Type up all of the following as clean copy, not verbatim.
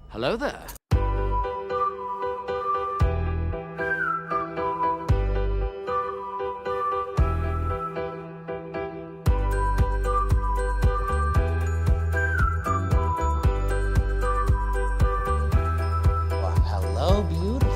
Hello there. Well, hello, beautiful.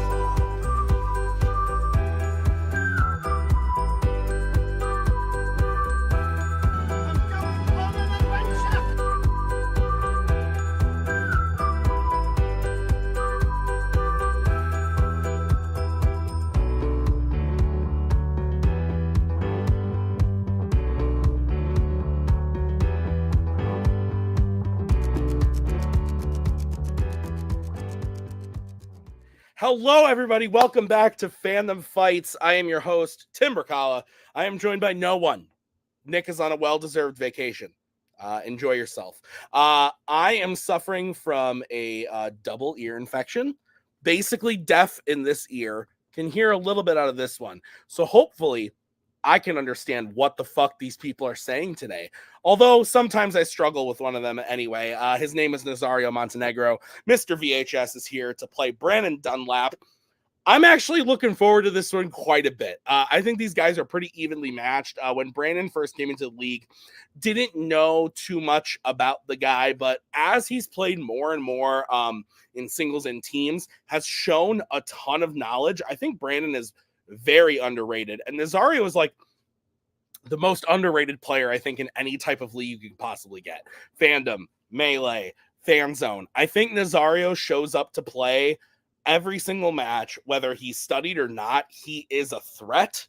Hello, everybody. Welcome back to Fandom Fights. I am your host, Tim Berkala. I am joined by no one. Nick is on a well-deserved vacation. Enjoy yourself. I am suffering from a double ear infection. Basically deaf in this ear. Can hear a little bit out of this one. So hopefully I can understand what the fuck these people are saying today. Although sometimes I struggle with one of them anyway. His name is Nazario Montenegro. Mr. VHS is here to play Brannon Dunlap. I'm actually looking forward to this one quite a bit. I think these guys are pretty evenly matched. When Brannon first came into the league, didn't know too much about the guy, but as he's played more and more in singles and teams, has shown a ton of knowledge. I think Brannon is very underrated. And Nazario is like the most underrated player, I think, in any type of league you could possibly get. Fandom, Melee, Fanzone. I think Nazario shows up to play every single match, whether he's studied or not. He is a threat,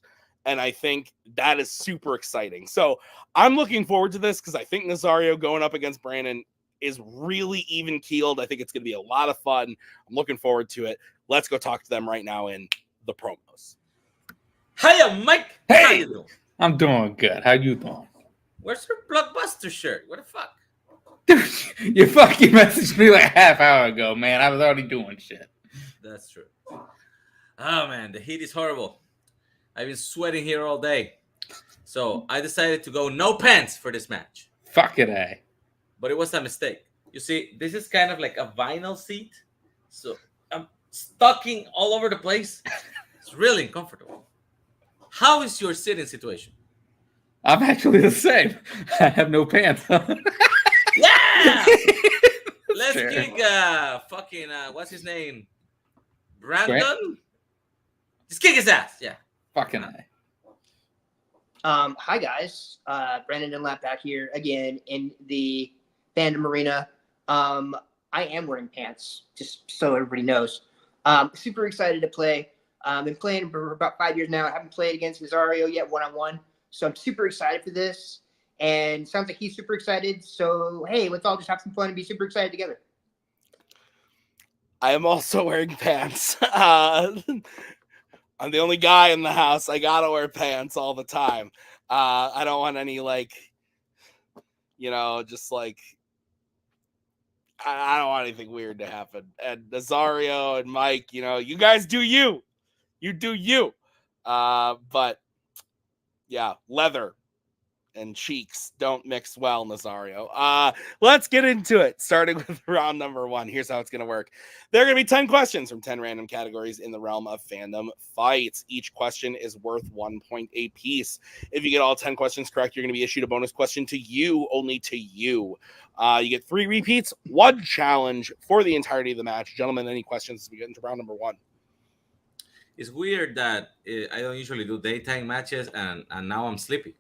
and I think that is super exciting. So I'm looking forward to this because I think Nazario going up against Brannon is really even-keeled. I think it's going to be a lot of fun. I'm looking forward to it. Let's go talk to them right now in the promos. Hiya, Mike. Hey! How you doing? I'm doing good. How you doing? Where's your Blockbuster shirt? What the fuck? Dude, you fucking messaged me like a half hour ago, man. I was already doing shit. That's true. Oh, man, the heat is horrible. I've been sweating here all day. So I decided to go no pants for this match. Fuck it, eh? But it was a mistake. You see, this is kind of like a vinyl seat. So I'm stucking all over the place. It's really uncomfortable. How is your sitting situation? I'm actually the same. I have no pants on. Yeah! Let's Sure. kick what's his name? Brannon? Just kick his ass. Yeah. Fucking eh. Hi guys, Brandon Dunlap back here again in the Fandom arena. I am wearing pants, just so everybody knows. Super excited to play. Been playing for about 5 years now. I haven't played against Nazario yet one-on-one, so I'm super excited for this. And sounds like he's super excited. So hey, let's all just have some fun and be super excited together. I am also wearing pants. I'm the only guy in the house. I gotta wear pants all the time. I don't want any just like I don't want anything weird to happen. And Nazario and Mike, you guys do you. You do you. But yeah, leather and cheeks don't mix well, Nazario. Let's get into it, starting with round number 1. Here's how it's going to work. There are going to be 10 questions from 10 random categories in the realm of fandom fights. Each question is worth 1 point a piece. If you get all 10 questions correct, you're going to be issued a bonus question to you, only to you. You get 3 repeats, 1 challenge for the entirety of the match. Gentlemen, any questions as we get into round number 1? It's weird that I don't usually do daytime matches, and now I'm sleepy.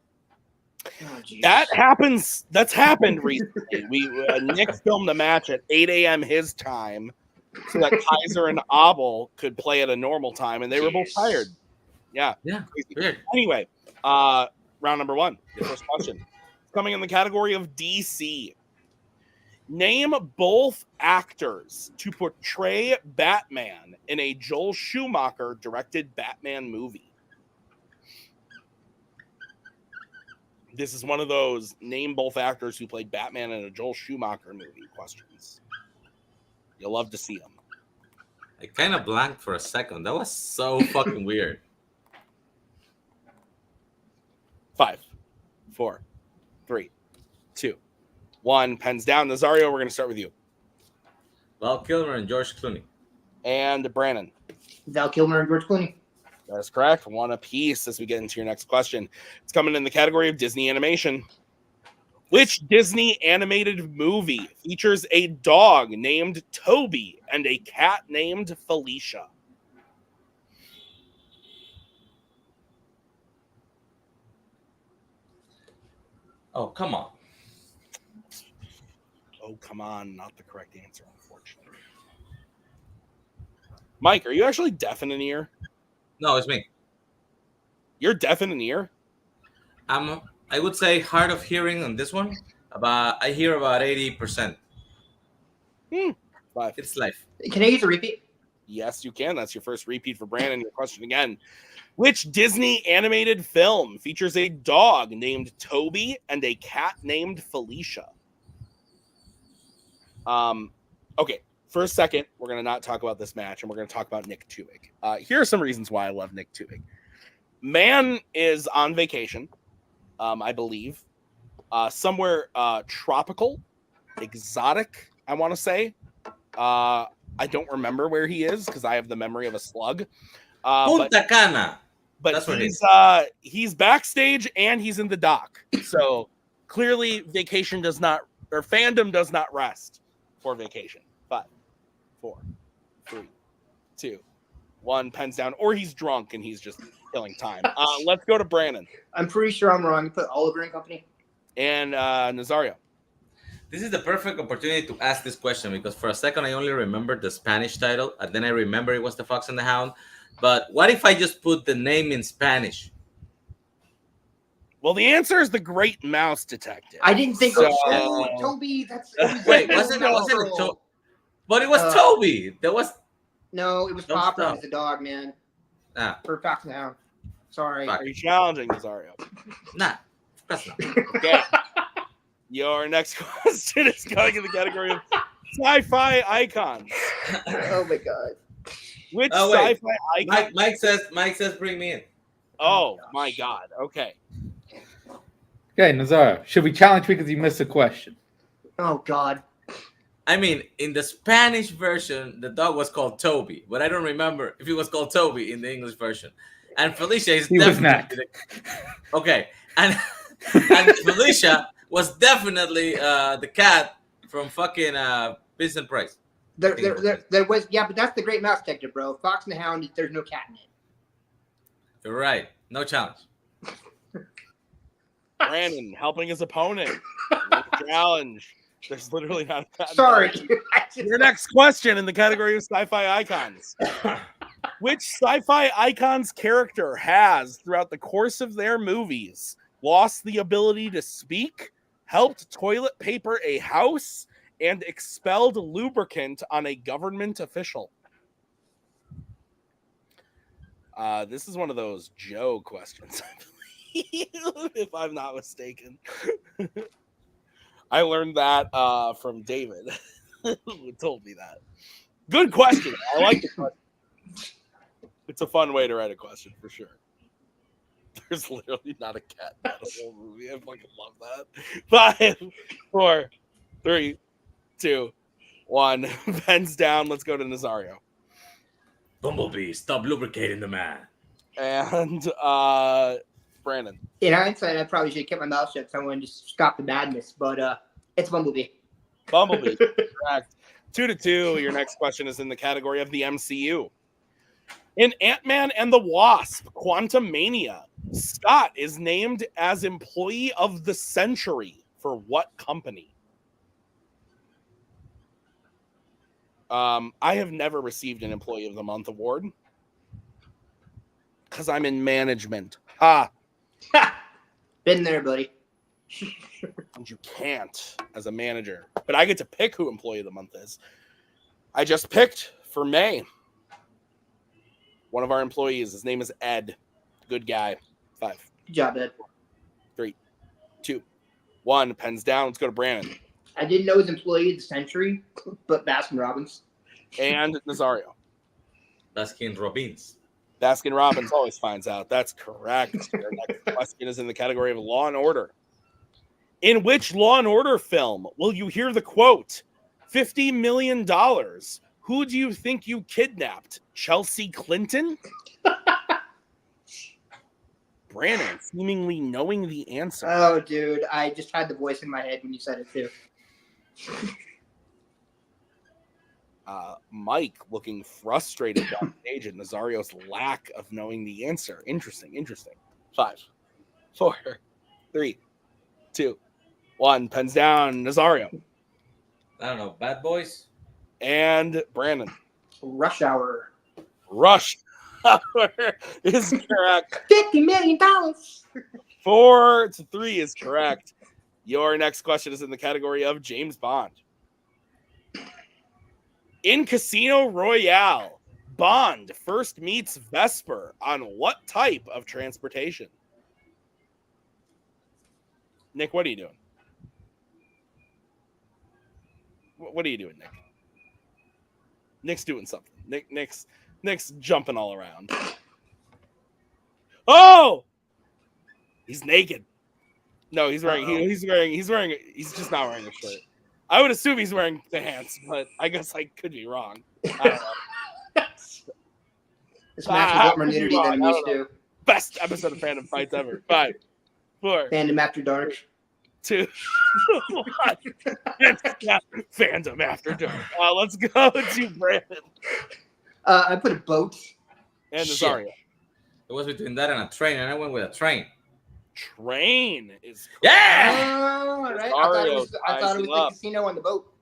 Oh, geez. That happens. That's happened recently. Nick filmed a match at 8 a.m. his time so that Kaiser and Abel could play at a normal time, and they were both tired. Yeah. Weird. Anyway, round number 1. Your first question. Coming in the category of DC. Name both actors to portray Batman in a Joel Schumacher directed Batman movie. This is one of those name both actors who played Batman in a Joel Schumacher movie questions. You'll love to see them. I kind of blanked for a second. That was so fucking weird. 5, 4, 3, 2, 1. Pens down. Nazario, we're going to start with you. Val Kilmer and George Clooney. And Brannon. Val Kilmer and George Clooney. That is correct. One apiece as we get into your next question. It's coming in the category of Disney animation. Which Disney animated movie features a dog named Toby and a cat named Felicia? Oh, come on. Oh, come on. Not the correct answer, unfortunately. Mike, are you actually deaf in an ear? No, it's me. You're deaf in an ear? I would say hard of hearing on this one. I hear about 80%. Five. It's life. Can I use a repeat? Yes, you can. That's your first repeat for Brandon. Your question again. Which Disney animated film features a dog named Toby and a cat named Felicia? Okay, for a second, we're going to not talk about this match, and we're going to talk about Nick Tubig. Here are some reasons why I love Nick Tubig. Man is on vacation, I believe, somewhere tropical, exotic, I want to say. I don't remember where he is because I have the memory of a slug. Punta Cana. But That's he's backstage and he's in the dock. So clearly vacation does not, or fandom does not rest for vacation. 5, 4, 3, 2, 1, pens down, or he's drunk and he's just killing time. Let's go to Brannon. I'm pretty sure I'm wrong. Put Oliver and Company. And Nazario. This is the perfect opportunity to ask this question because for a second I only remembered the Spanish title and then I remember it was The Fox and the Hound. But what if I just put the name in Spanish? Well, the answer is The Great Mouse Detective. I didn't think Toby. That's Wait, wasn't it Toby? But it was Toby. There was no, it was Don't Papa stop. as the dog, man. nah, For Fox and the Hound. Sorry. Fuck. Are you challenging Nazario? nah. Of course not. Okay. Your next question is going in the category of sci-fi icons. Oh my god. Which Oh, wait. sci-fi icon? Mike says bring me in. Oh my god. Okay. Okay, Nazario, should we challenge because you missed a question? Oh god. I mean, in the Spanish version, the dog was called Toby, but I don't remember if it was called Toby in the English version. And Felicia is He was not. Okay, and Felicia was definitely the cat from fucking Vincent Price. There was, yeah, but that's the Great Mouse Detective, bro. Fox and the Hound, there's no cat in it. You're right. No challenge. Brandon helping his opponent. No challenge. There's literally not a cat. Sorry. Your next question in the category of sci-fi icons. Which sci-fi icon's character has, throughout the course of their movies, lost the ability to speak, helped toilet paper a house, and expelled lubricant on a government official? This is one of those Joe questions, I believe, if I'm not mistaken. I learned that from David, who told me that. Good question. I like the question. It's a fun way to write a question, for sure. There's literally not a cat in the whole movie. I fucking love that. 5, 4, 3, 2, 1. Pens down. Let's go to Nazario. Bumblebee, stop lubricating the man. And Brandon. In hindsight, I probably should have kept my mouth shut so I wanted to stop the madness, but it's Bumblebee. Bumblebee. Correct. 2-2. Your next question is in the category of the MCU. In Ant-Man and the Wasp: Quantumania, Scott is named as Employee of the Century for what company? I have never received an Employee of the Month award because I'm in management. Been there, buddy. And you can't as a manager. But I get to pick who Employee of the Month is. I just picked for May one of our employees. His name is Ed. Good guy. 5. Good job, Ed. 3, 2, 1. Pens down. Let's go to Brannon. I didn't know his employee of the century, but Baskin Robbins. And Nazario. Baskin Robbins. Baskin Robbins always finds out. That's correct. Your next question is in the category of Law and Order. In which Law and Order film will you hear the quote, $50 million. Who do you think you kidnapped? Chelsea Clinton? Brannon, seemingly knowing the answer. Oh, dude, I just had the voice in my head when you said it too. Mike looking frustrated backstage at Nazario's lack of knowing the answer. Interesting. 5, 4, 3, 2, 1. Pens down. Nazario. I don't know. Bad Boys? And Brannon. Rush Hour. Rush Hour is correct. $50 million. 4-3 is correct. Your next question is in the category of James Bond. In Casino Royale, Bond first meets Vesper on what type of transportation? Nick, what are you doing? What are you doing, Nick? Nick's doing something. Nick's jumping all around. Oh! He's naked. No, he's wearing he's just not wearing a shirt. I would assume he's wearing pants, but I guess I could be wrong. I don't know. This match is more nudity than I'm used to. Best episode of Fandom Fights ever. 5, 4, Fandom After Dark. 2, 1. Fandom After Dark. Let's go to Brandon I put a boat. and Shit. Nazario. It was between that and a train, and I went with a train. Train is Yeah! Oh, all right. I thought it was the casino on the boat.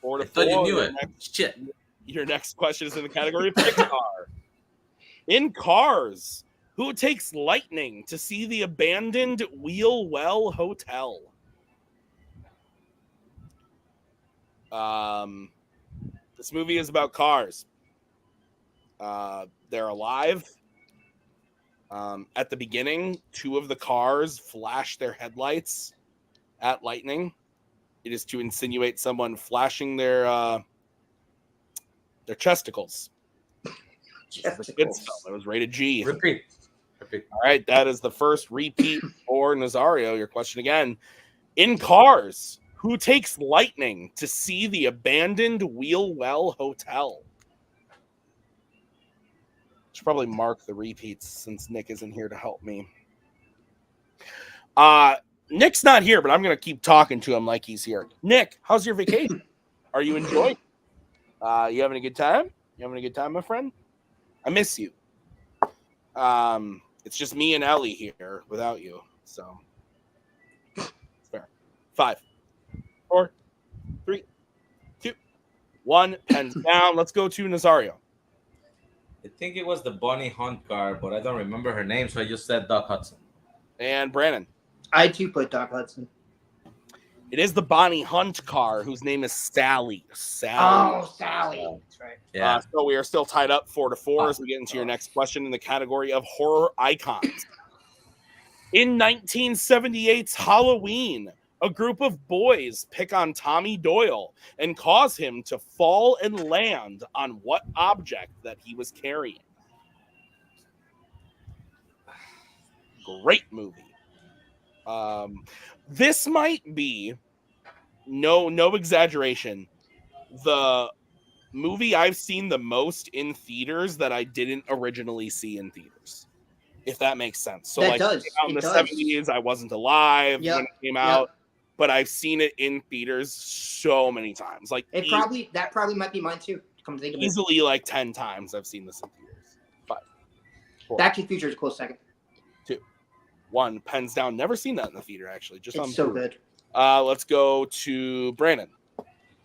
4 I to 4. thought you knew it. Shit. Your next question is in the category of Pixar. In Cars, who takes Lightning to see the abandoned Wheelwell Hotel? This movie is about cars. They're alive. At the beginning, 2 of the cars flash their headlights at Lightning. It is to insinuate someone flashing their chesticles. It's a kids film. It was rated G. Repeat. All right, that is the first repeat for Nazario. Your question again. In Cars, who takes Lightning to see the abandoned Wheelwell Hotel? Should probably mark the repeats since Nick isn't here to help me. Nick's not here, but I'm going to keep talking to him like he's here. Nick, how's your vacation? Are you enjoying it? You having a good time? You having a good time, my friend? I miss you. It's just me and Ellie here without you. So, fair. 5, 4, 3, 2, 1. Pens down. Let's go to Nazario. I think it was the Bonnie Hunt car, but I don't remember her name, so I just said Doc Hudson. And Brannon. I too put Doc Hudson. It is the Bonnie Hunt car, whose name is Sally. Oh, Sally. That's right. Yeah. So we are still tied up 4-4 as we get into your next question in the category of horror icons. In 1978's Halloween, a group of boys pick on Tommy Doyle and cause him to fall and land on what object that he was carrying? Great movie. This might be, no exaggeration, the movie I've seen the most in theaters that I didn't originally see in theaters, if that makes sense. So That like does. it came out in It the does. 70s, I wasn't alive Yep. when it came out, but I've seen it in theaters so many times. Like That probably might be mine too. Come to think of it. easily like 10 times I've seen this in theaters. 5, 4, Back to the Future is a close second. 2, 1. Pens down. Never seen that in the theater actually. Just on It's so Blu-ray. good. Let's go to Brannon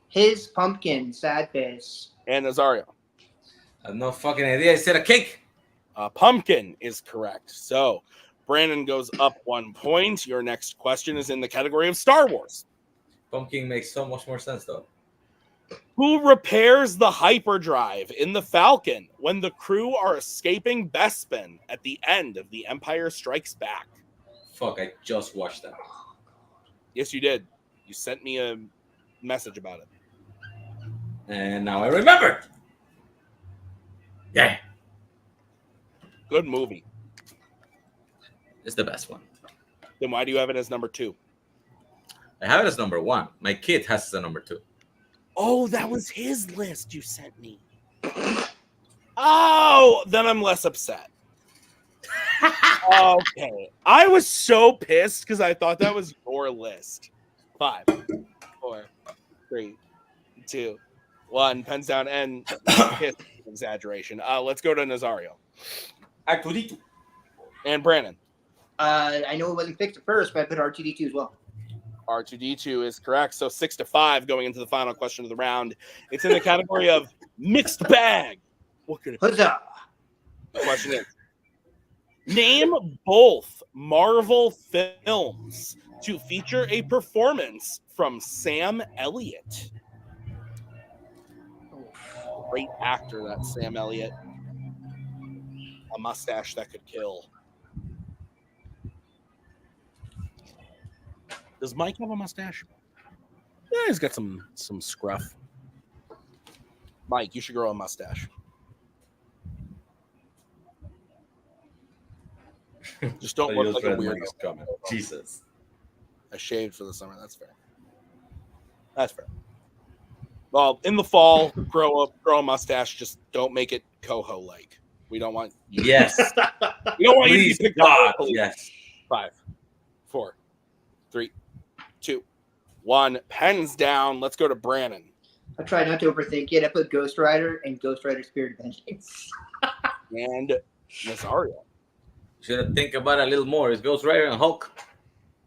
His Pumpkin, Sad Face. and Nazario. I have no fucking idea. I said a cake. Pumpkin is correct. So Brandon goes up 1 point. Your next question is in the category of Star Wars. Pumpkin makes so much more sense, though. Who repairs the hyperdrive in the Falcon when the crew are escaping Bespin at the end of The Empire Strikes Back? Fuck, I just watched that. Yes, you did. You sent me a message about it. And now I remembered. Yeah. Good movie. It's the best one. Then why do you have it as number 2? I have it as number 1. My kid has it as number 2. Oh, that was his list you sent me. Oh, then I'm less upset. Okay. I was so pissed because I thought that was your list. 5, 4, 3, 2, 1. Pens down and piss exaggeration. Let's go to Nazario. Arturito. And Brannon. I know it wasn't fixed at first, but I put R2D2 as well. R2D2 is correct. So 6-5 going into the final question of the round. It's in the category of mixed bag. What could it be? Huzzah! The question is, name both Marvel films to feature a performance from Sam Elliott. Great actor, that Sam Elliott. A mustache that could kill. Does Mike have a mustache? Yeah, he's got some scruff. Mike, you should grow a mustache. Just don't look like a weirdo. Jesus. I shaved for the summer. That's fair. That's fair. Well, in the fall, grow a mustache. Just don't make it coho-like. We don't want you. Yes. We don't want you Please, to be picked God. up. Yes. 5, 4, 3, 2, 1. Pens down. Let's go to Brannon. I try not to overthink it. I put Ghost Rider and Ghost Rider Spirit of Vengeance. And Nazario. Should think about it a little more. It's Ghost Rider and Hulk.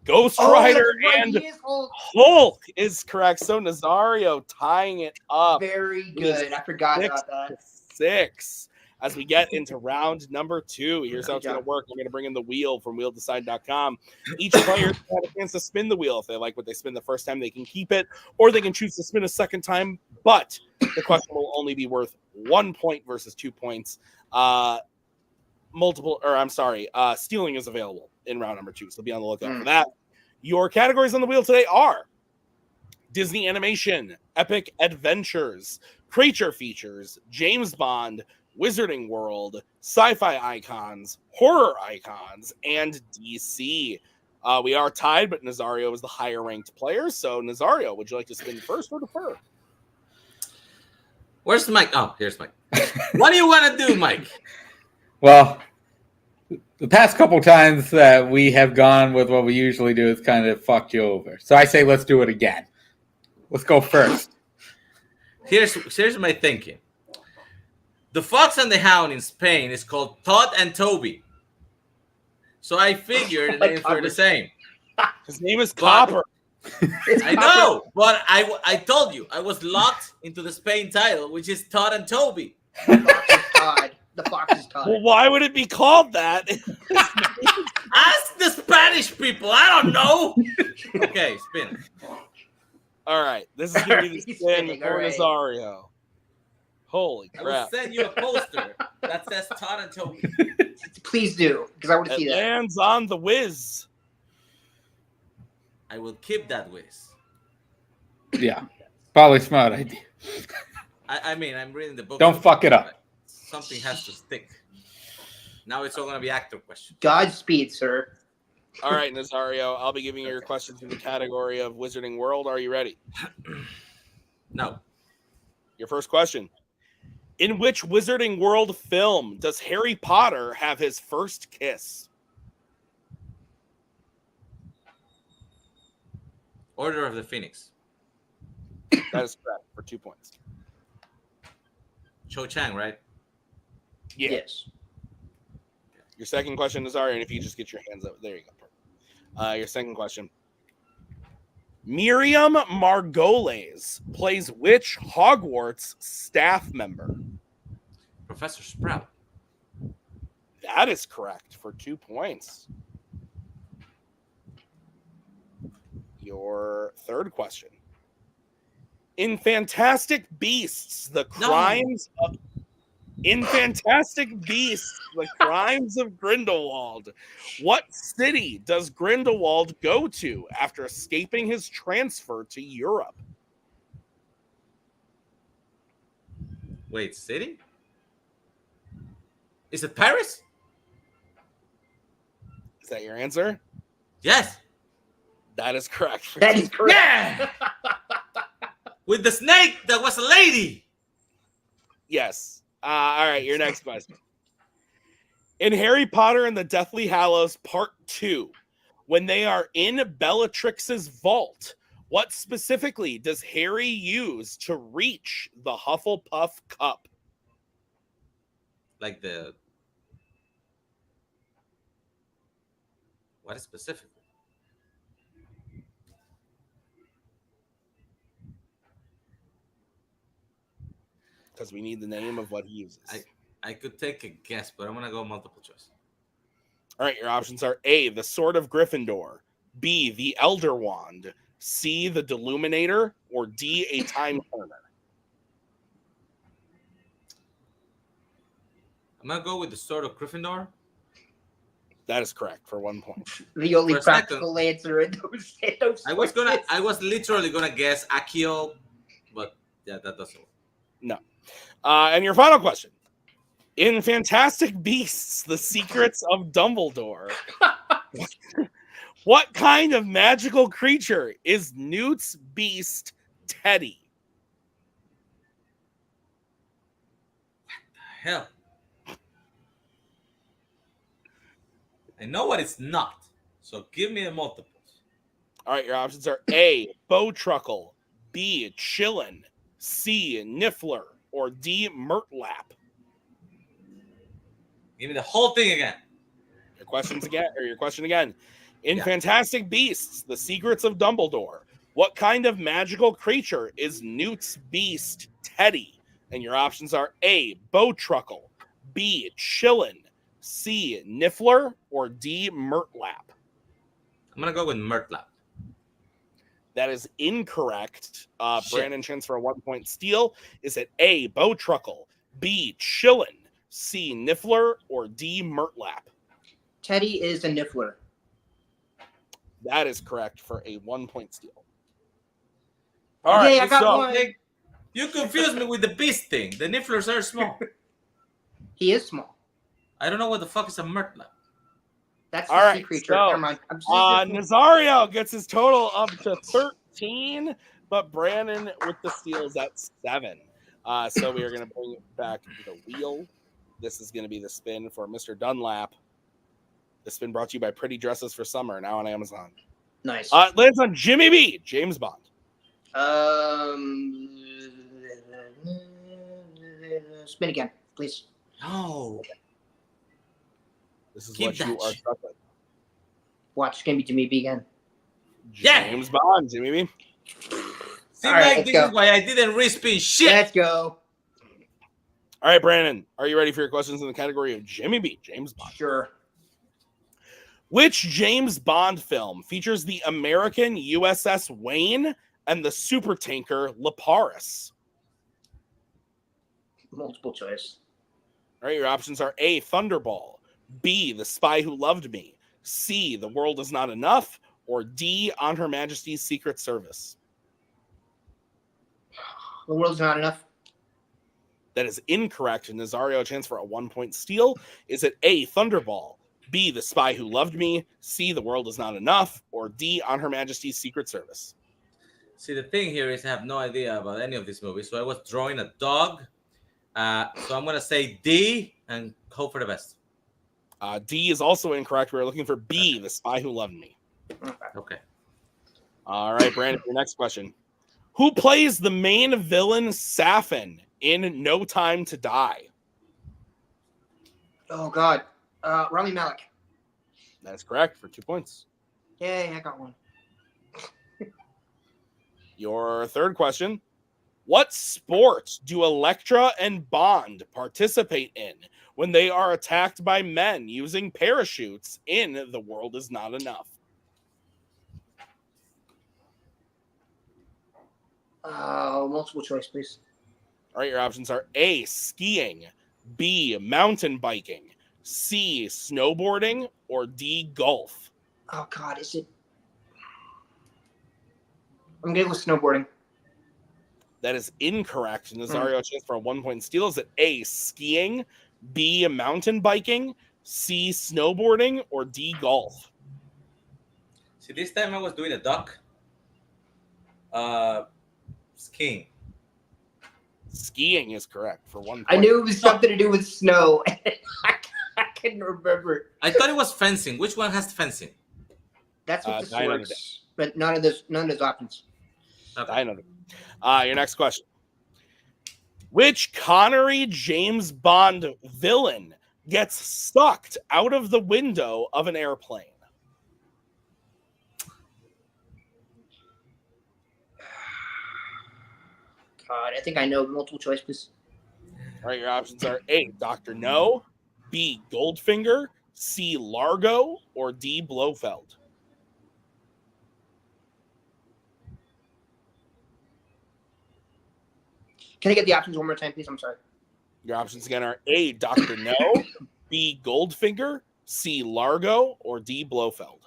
Ghost Rider that's right, and he is Hulk. Hulk is correct. So Nazario tying it up. Very good. I forgot about that. 6. As we get into round number 2, here's how it's going to work. I'm going to bring in the wheel from wheeldecide.com. Each player has a chance to spin the wheel. If they like what they spin the first time, they can keep it, or they can choose to spin a second time. But the question will only be worth 1 point versus 2 points. Stealing is available in round number 2, so be on the lookout for that. Your categories on the wheel today are Disney Animation, Epic Adventures, Creature Features, James Bond, Wizarding World, Sci-Fi Icons, Horror Icons, and DC. We are tied, but Nazario is the higher ranked player. So Nazario, would you like to spin first or defer? Where's Mike? Oh, here's Mike. What do you want to do, Mike? Well, the past couple times that we have gone with what we usually do is kind of fucked you over. So I say let's do it again. Let's go first. Here's my thinking. The Fox and the Hound in Spain is called Todd and Toby. So I figured the names were the same. His name is Copper. I know, but I told you I was locked into the Spain title, which is Todd and Toby. The Fox is Todd. Well, why would it be called that? Ask the Spanish people. I don't know. Okay, spin. All right, this is going to be the He's spin spinning, for all right. Nazario. Holy I crap. will send you a poster that says Todd and Toby. Please do, because I want to It see that. lands on the whiz. I will keep that whiz. Yeah, probably smart idea. I mean, I'm reading the book. Don't fuck it up. Something has to stick. Now it's all going to be actor questions. Godspeed, sir. All right, Nazario, I'll be giving you your questions in the category of Wizarding World. Are you ready? No. Your first question. In which Wizarding World film does Harry Potter have his first kiss? Order of the Phoenix. That is correct for 2 points. Cho Chang, right? Yeah. Yes. Your second question, Nazario, and if you just get your hands up. There you go. Your second question. Miriam Margolyes plays which Hogwarts staff member? Professor Sprout. That is correct for 2 points. Your third question. In Fantastic Beasts, the crimes of Grindelwald. What city does Grindelwald go to after escaping his transfer to Europe? Wait, city? Is it Paris? Is that your answer? Yes. That is correct. That is correct. Yeah. with the snake that was a lady. Yes. All right, your next question. In Harry Potter and the Deathly Hallows Part 2, when they are in Bellatrix's vault, what specifically does Harry use to reach the Hufflepuff cup? Like the what is specific? Because we need the name of what he uses. I could take a guess, but I'm gonna go multiple choice. All right, your options are A, the Sword of Gryffindor, B, the Elder Wand, C, the Deluminator, or D, a Time Turner. I'm gonna go with the Sword of Gryffindor. That is correct for 1 point. The only For a practical answer in those I choices. was literally gonna guess Akio, but yeah, that doesn't work. No. And your final question. In Fantastic Beasts, The Secrets of Dumbledore, what kind of magical creature is Newt's beast Teddy? Hell, I know what it's not. So give me the multiples. All right, your options are A, Bowtruckle, B, Chillin, C, Niffler, or D, Murtlap. Give me the whole thing again. Your question again. In Yeah. Fantastic Beasts, The Secrets of Dumbledore, what kind of magical creature is Newt's beast Teddy? And your options are A, Bowtruckle, B, Chillin, C, Niffler, or D, Murtlap. I'm gonna go with Murtlap. That is incorrect. Shit. Brannon, chance for a 1 point steal. Is it A, Bowtruckle, B, Chillin, C, Niffler, or D, Murtlap? Teddy is a Niffler. That is correct for a 1 point steal. All right, I got one. You confused me with the beast thing. The Nifflers are small. He is small. I don't know what the fuck is a Murtlap. That's All the right, sea creature. so, Never mind. Nazario gets his total up to 13, but Brannon with the steals at 7. So we are going to bring it back to the wheel. This is going to be the spin for Mr. Dunlap. The spin brought to you by Pretty Dresses for Summer, now on Amazon. Nice. It lands on Jimmy B, James Bond. Spin again, please. No. This is Keep what you that are shit. stuck with. Watch, it's gonna be Jimmy B again. Yeah. James Bond, Jimmy B. Seems All right, like let's this go. is why I didn't respin shit. Let's go. All right, Brandon, are you ready for your questions in the category of Jimmy B, James Bond? Sure. Which James Bond film features the American USS Wayne and the supertanker Laparis? Multiple choice. All right, your options are A, Thunderball, B, The Spy Who Loved Me, C, The World Is Not Enough, or D, On Her Majesty's Secret Service. The world's not enough. That is incorrect. Nazario, a chance for a 1 point steal. Is it A, Thunderball, B, The Spy Who Loved Me, C, The World Is Not Enough, or D, On Her Majesty's Secret Service? See, the thing here is I have no idea about any of these movies, so I was drawing a dog. So I'm gonna say D and hope for the best. D is also incorrect. We're looking for B, The Spy Who Loved Me. Okay. All right, Brandon, your next question. Who plays the main villain Safin in No Time to Die? Oh God. Rami Malek. That is correct for 2 points. Yay, I got one. Your third question. What sport do Elektra and Bond participate in when they are attacked by men using parachutes in The World Is Not Enough? Multiple choice, please. All right, your options are A, skiing, B, mountain biking, C, snowboarding, or D, golf. Oh God, is it? I'm gonna go with snowboarding. That is incorrect. Nazario, chance for a 1 point steal. Is it A, skiing, B, mountain biking, C, snowboarding, or D, golf? See, this time I was doing a duck. Skiing. Skiing is correct for 1 point. I knew it was something to do with snow. I couldn't remember. I thought it was fencing. Which one has fencing? That's what the Die another swords, but none of those options. Okay. I know. Your next question. Which Connery James Bond villain gets sucked out of the window of an airplane? God, I think I know. Multiple choice, please. All right, your options are A, Dr. No, B, Goldfinger, C, Largo, or D, Blofeld. Can I get the options one more time, please? I'm sorry. Your options again are A, Dr. No, B, Goldfinger, C, Largo, or D, Blofeld.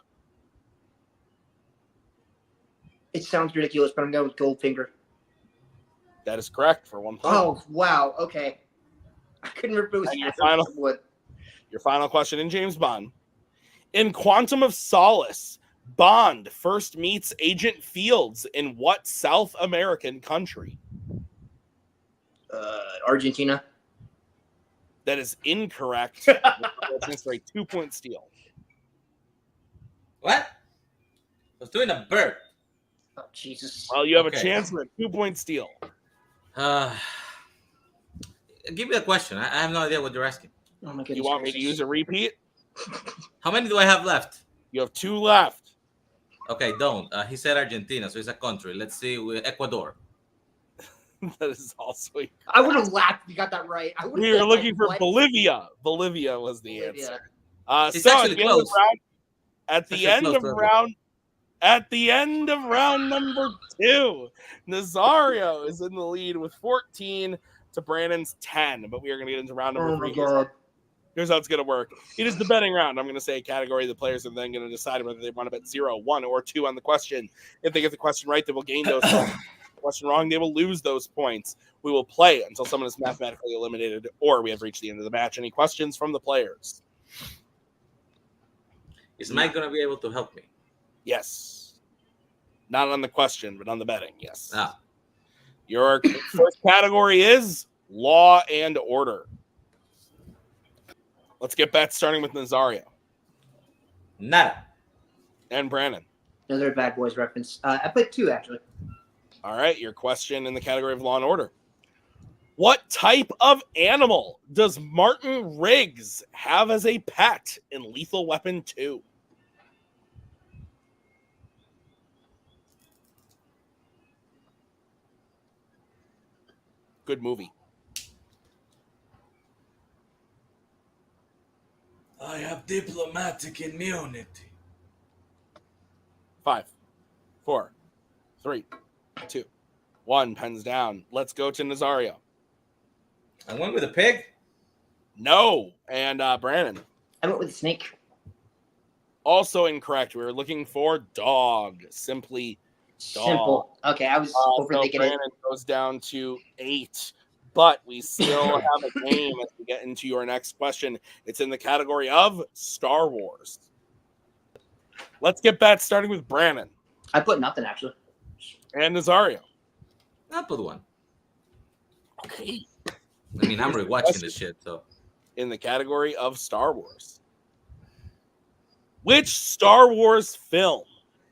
It sounds ridiculous, but I'm going with Goldfinger. That is correct for 1 point. Oh, wow. Okay. I couldn't remember if it was And your Adam or final- someone. Your final question in James Bond. In Quantum of Solace, Bond first meets Agent Fields in what South American country? Argentina. That is incorrect. That's for a 2-point steal. What? I was doing a bird. Oh, Jesus. Well, you have a Okay. chance for a 2-point steal. Give me a question. I have no idea what you're asking. Oh, my goodness. You want me to use a repeat? How many do I have left? You have 2 left. Okay, don't. He said Argentina, so it's a country. Let's see. Ecuador. That is also. I would have laughed if you got that right. I would We have were looking for what? Bolivia. Bolivia was the Bolivia. answer. It's So actually close. at It's the actually end close, of brother. round, at the end of round number 2, Nazario is in the lead with 14 to Brannon's 10. But we are going to get into round number Oh, my 3. God. Here's how it's going to work. It is the betting round. I'm going to say a category. The players are then going to decide whether they want to bet 0, 1, or 2 on the question. If they get the question right, they will gain those points. The question wrong, they will lose those points. We will play until someone is mathematically eliminated or we have reached the end of the match. Any questions from the players? Is Mike going to be able to help me? Yes. Not on the question, but on the betting. Yes. Ah. Your first category is law and order. Let's get bets starting with Nazario Nada. and Brannon. Another Bad Boys reference. I played 2, actually. All right, your question in the category of law and order. What type of animal does Martin Riggs have as a pet in Lethal Weapon 2? Good movie. I have diplomatic immunity. 5, 4, 3, 2, 1. Pens down. Let's go to Nazario. I went with a pig. No. And Brannon. I went with a snake. Also incorrect. We were looking for dog. Simply dog. Simple. Okay, I was So overthinking it. Brannon goes down to 8. But we still have a game as we get into your next question. It's in the category of Star Wars. Let's get bets starting with Brannon I put nothing, actually. and Nazario. I'll put one. Okay. I mean, I'm rewatching this shit, so. In the category of Star Wars. Which Star Wars film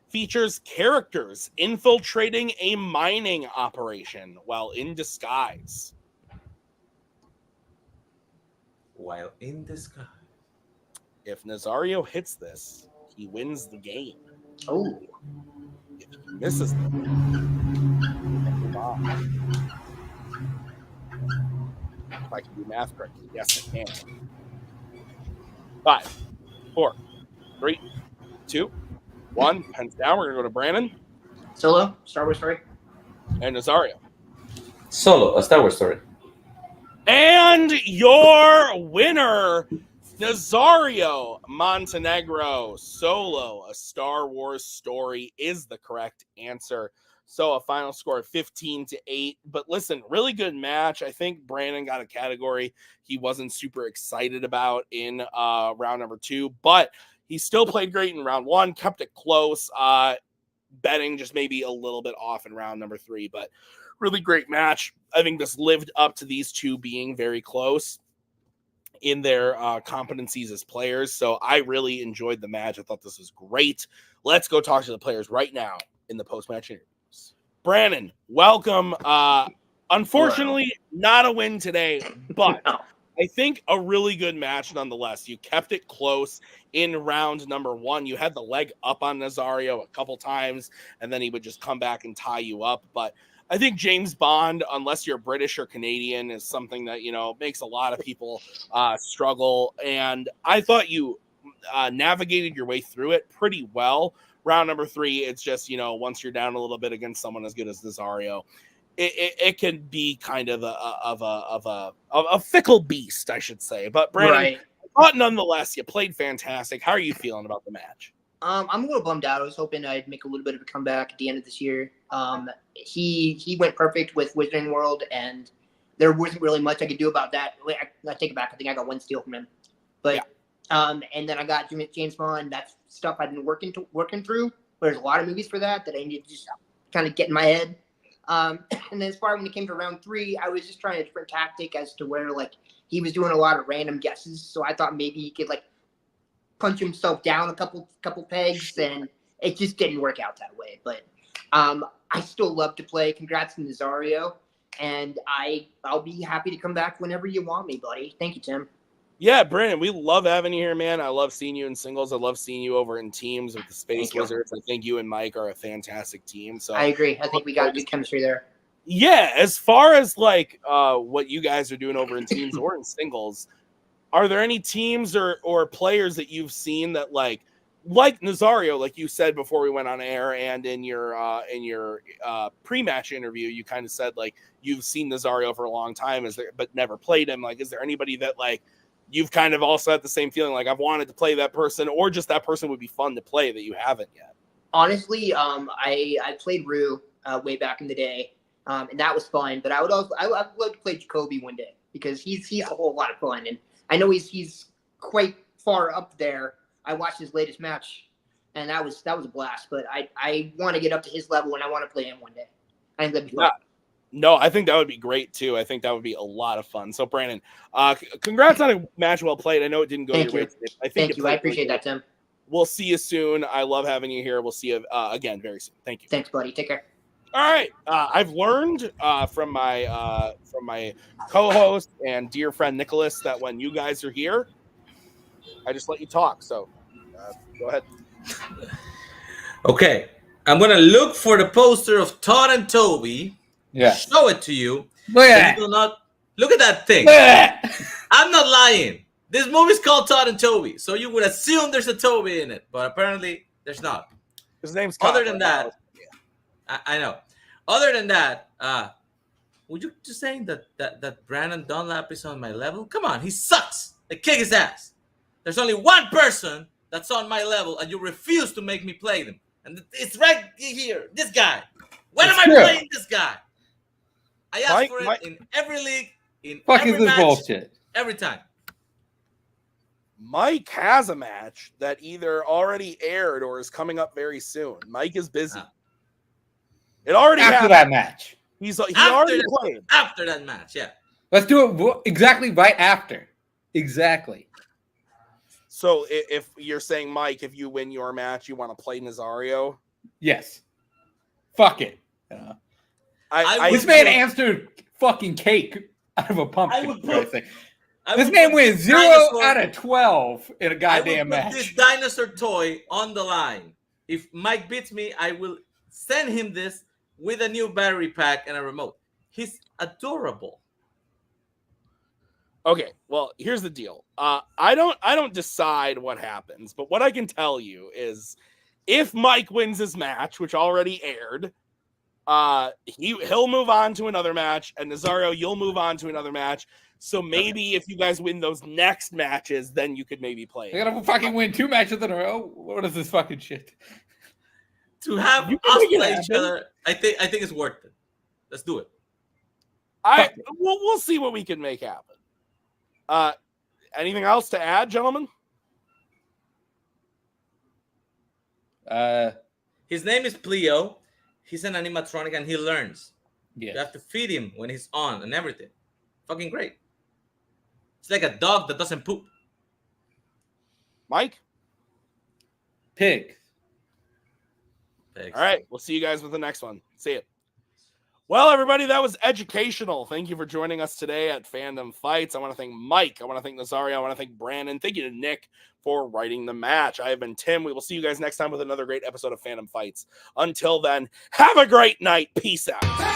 features characters infiltrating a mining operation while in disguise? While in disguise. If Nazario hits this, he wins the game. Oh. If he misses this, if I can do math correctly, yes, I can. 5, 4, 3, 2, 1. Pens down. We're going to go to Brannon Solo? Star Wars story? and Nazario. Solo, a Star Wars story. And your winner, Nazario Montenegro. Solo, a Star Wars story is the correct answer. So a final score of 15-8. But listen, really good match. I think Brannon got a category he wasn't super excited about in round number 2, but he still played great in round 1, kept it close. Betting just maybe a little bit off in round number 3, but really great match. I think this lived up to these two being very close in their competencies as players. So I really enjoyed the match. I thought this was great. Let's go talk to the players right now in the post-match interviews. Brannon, welcome. Unfortunately, not a win today, but No. I think a really good match nonetheless. You kept it close in round number 1. You had the leg up on Nazario a couple times, and then he would just come back and tie you up. But I think James Bond, unless you're British or Canadian, is something that, makes a lot of people struggle. And I thought you navigated your way through it pretty well. Round number 3, it's just, once you're down a little bit against someone as good as Nazario, it can be kind of a fickle beast, I should say. But Brannon, but nonetheless, you played fantastic. How are you feeling about the match? I'm a little bummed out. I was hoping I'd make a little bit of a comeback at the end of this year. He went perfect with Wizarding World, and there wasn't really much I could do about that. I take it back. I think I got 1 steal from him, but and then I got James Bond. That's stuff I've been working through. There's a lot of movies for that I need to just kind of get in my head. And then as far when it came to round 3, I was just trying a different tactic as to where he was doing a lot of random guesses. So I thought maybe he could punch himself down a couple pegs, and it just didn't work out that way. But I still love to play. Congrats to Nazario, and I'll be happy to come back whenever you want me, buddy. Thank you, Tim. Yeah, Brandon, we love having you here, man. I love seeing you in singles. I love seeing you over in teams with the Space Wizards. I think you and Mike are a fantastic team. So I agree. I think we got good chemistry there. Yeah, as far as what you guys are doing over in teams or in singles, are there any teams or players that you've seen that like Nazario, like you said before we went on air, and in your pre-match interview, you kind of said you've seen Nazario for a long time, but never played him. Is there anybody that you've kind of also had the same feeling I've wanted to play that person, or just that person would be fun to play that you haven't yet? Honestly, I played Rue way back in the day, and that was fun. But I'd love to play Jacoby one day because he's a whole lot of fun, and I know he's quite far up there. I watched his latest match, and that was a blast. But I want to get up to his level, and I want to play him one day. I think that'd be fun. Yeah. No, I think that would be great too. I think that would be a lot of fun. So, Brandon, congrats on a match well played. I know it didn't go your way. Thank you. I appreciate that, Tim. We'll see you soon. I love having you here. We'll see you again very soon. Thank you. Thanks, buddy. Take care. All right. I've learned from my co-host and dear friend Nicholas that when you guys are here, I just let you talk. So go ahead. Okay. I'm going to look for the poster of Todd and Toby. Yeah. Show it to you. Look at that. Look at that thing. Look at that. I'm not lying. This movie's called Todd and Toby, so you would assume there's a Toby in it, but apparently there's not. His name's Other than that, I know. Other than that, would you just saying that Brannon Dunlap is on my level? Come on, he sucks. I kick his ass. There's only one person that's on my level, and you refuse to make me play them. And it's right here, this guy. When am I playing this guy? I ask for it in every league, in every match, bullshit. Every time. Mike has a match that either already aired or is coming up very soon. Mike is busy. It already happened. That match. He already played. After that match, yeah. Let's do it exactly right after. Exactly. So if you're saying, Mike, if you win your match, you want to play Nazario? Yes. Fuck it. This man answered fucking cake out of a pumpkin. This man wins 0 out of 12 in a goddamn match. This dinosaur toy on the line. If Mike beats me, I will send him this with a new battery pack and a remote. He's adorable. Okay, well, here's the deal. I don't decide what happens, but what I can tell you is if Mike wins his match, which already aired, he'll move on to another match, and Nazario, you'll move on to another match. So maybe if you guys win those next matches, then you could maybe play. I gotta fucking win 2 matches in a row. What is this fucking shit? To have us play each other, I think it's worth it. Let's do it. We'll see what we can make happen. Anything else to add, gentlemen? His name is Pleo. He's an animatronic and he learns. Yeah. You have to feed him when he's on and everything. Fucking great. It's like a dog that doesn't poop. Mike? Pigs. All right. We'll see you guys with the next one. See you. Well, everybody, that was educational. Thank you for joining us today at Fandom Fights. I want to thank Mike. I want to thank Nazario. I want to thank Brannon. Thank you to Nick for writing the match. I have been Tim. We will see you guys next time with another great episode of Fandom Fights. Until then, have a great night. Peace out.